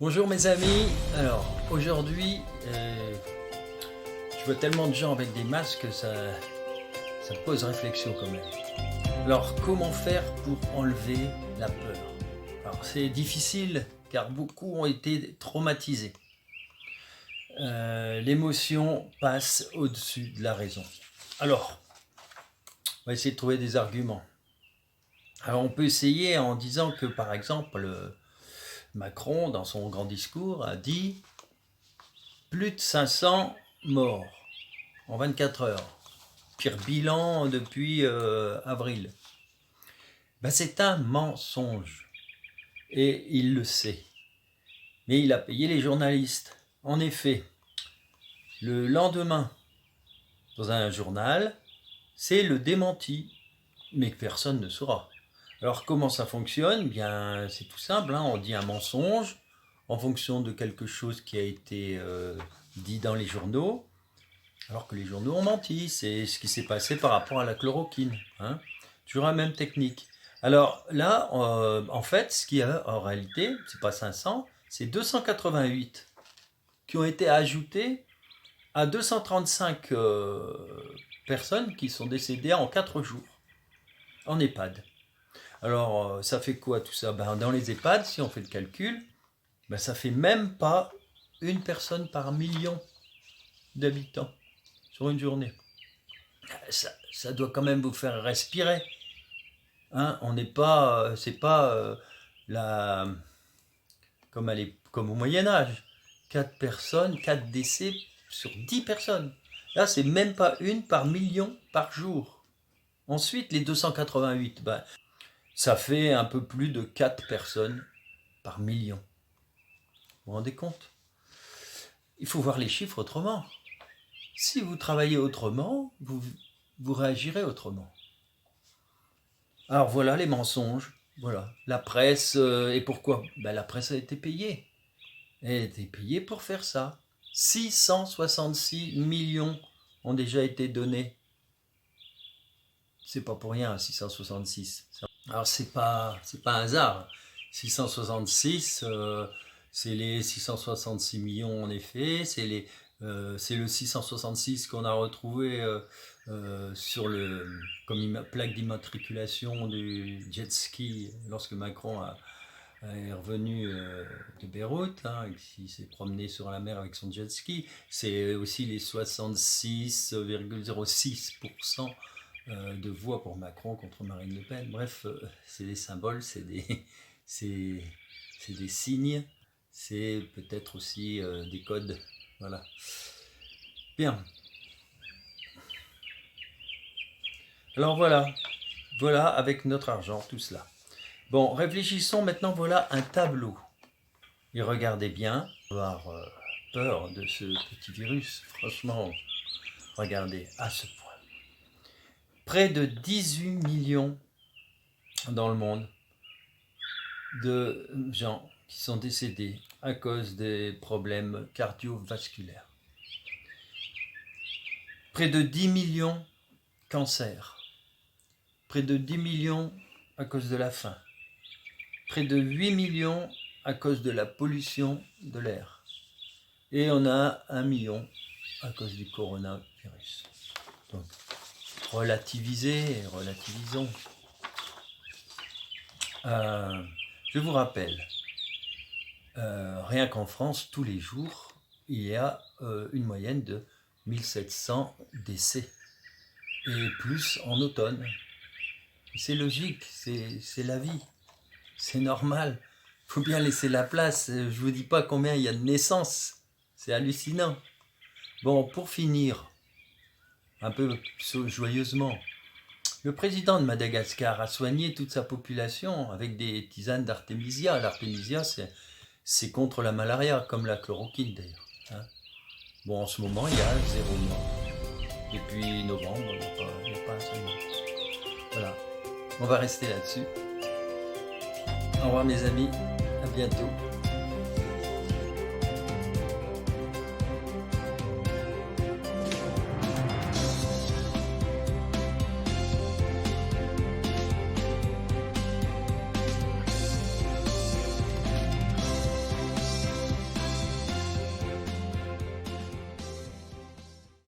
Bonjour mes amis, alors aujourd'hui je vois tellement de gens avec des masques, ça me pose réflexion quand même. Alors comment faire pour enlever la peur? Alors c'est difficile car beaucoup ont été traumatisés. L'émotion passe au-dessus de la raison. Alors, on va essayer de trouver des arguments. Alors on peut essayer en disant que par exemple Macron, dans son grand discours, a dit plus de 500 morts en 24 heures. Pire bilan depuis avril. Ben, c'est un mensonge. Et il le sait. Mais il a payé les journalistes. En effet, le lendemain, dans un journal, c'est le démenti. Mais que personne ne saura. Alors comment ça fonctionne? Bien, c'est tout simple, hein. On dit un mensonge en fonction de quelque chose qui a été dit dans les journaux, alors que les journaux ont menti. C'est ce qui s'est passé par rapport à la chloroquine, hein. Toujours la même technique. Alors là, en fait, ce qu'il y a en réalité, c'est pas 500, c'est 288 qui ont été ajoutés à 235 personnes qui sont décédées en 4 jours en EHPAD. Alors, ça fait quoi tout ça? Ben, dans les EHPAD, si on fait le calcul, ben, ça fait même pas une personne par million d'habitants sur une journée. Ça doit quand même vous faire respirer. Hein, on n'est pas, c'est pas comme au Moyen-Âge. 4 personnes, 4 décès sur 10 personnes. Là, c'est même pas une par million par jour. Ensuite, les 288, ben, ça fait un peu plus de 4 personnes par million. Vous vous rendez compte? Il faut voir les chiffres autrement. Si vous travaillez autrement, vous réagirez autrement. Alors voilà les mensonges. Voilà. La presse, et pourquoi? Ben, la presse a été payée. Elle a été payée pour faire ça. 666 millions ont déjà été donnés. C'est pas pour rien, 666. Alors c'est pas un hasard. 666, c'est les 666 millions en effet, c'est le 666 qu'on a retrouvé sur comme plaque d'immatriculation du jet ski lorsque Macron est revenu de Beyrouth, hein, il s'est promené sur la mer avec son jet ski. C'est aussi les 66,06% de voix pour Macron contre Marine Le Pen. Bref, c'est des symboles, c'est des signes, c'est peut-être aussi des codes. Voilà. Bien. Alors voilà avec notre argent, tout cela. Bon, réfléchissons maintenant, voilà un tableau. Et regardez bien, avoir peur de ce petit virus, franchement, regardez, à ce point. Près de 18 millions dans le monde de gens qui sont décédés à cause des problèmes cardiovasculaires. Près de 10 millions cancers. Près de 10 millions à cause de la faim. Près de 8 millions à cause de la pollution de l'air. Et on a 1 million à cause du coronavirus. Donc, relativisons. Je vous rappelle, rien qu'en France, tous les jours, il y a une moyenne de 1700 décès. Et plus en automne. C'est logique, c'est la vie. C'est normal. Il faut bien laisser la place. Je ne vous dis pas combien il y a de naissances. C'est hallucinant. Bon, pour finir, un peu joyeusement, le président de Madagascar a soigné toute sa population avec des tisanes d'artémisia. L'artémisia, c'est contre la malaria, comme la chloroquine d'ailleurs. Hein. Bon, en ce moment, il y a 0 mort. Depuis novembre, il n'y a pas un seul mort. Voilà, on va rester là-dessus. Au revoir mes amis, à bientôt.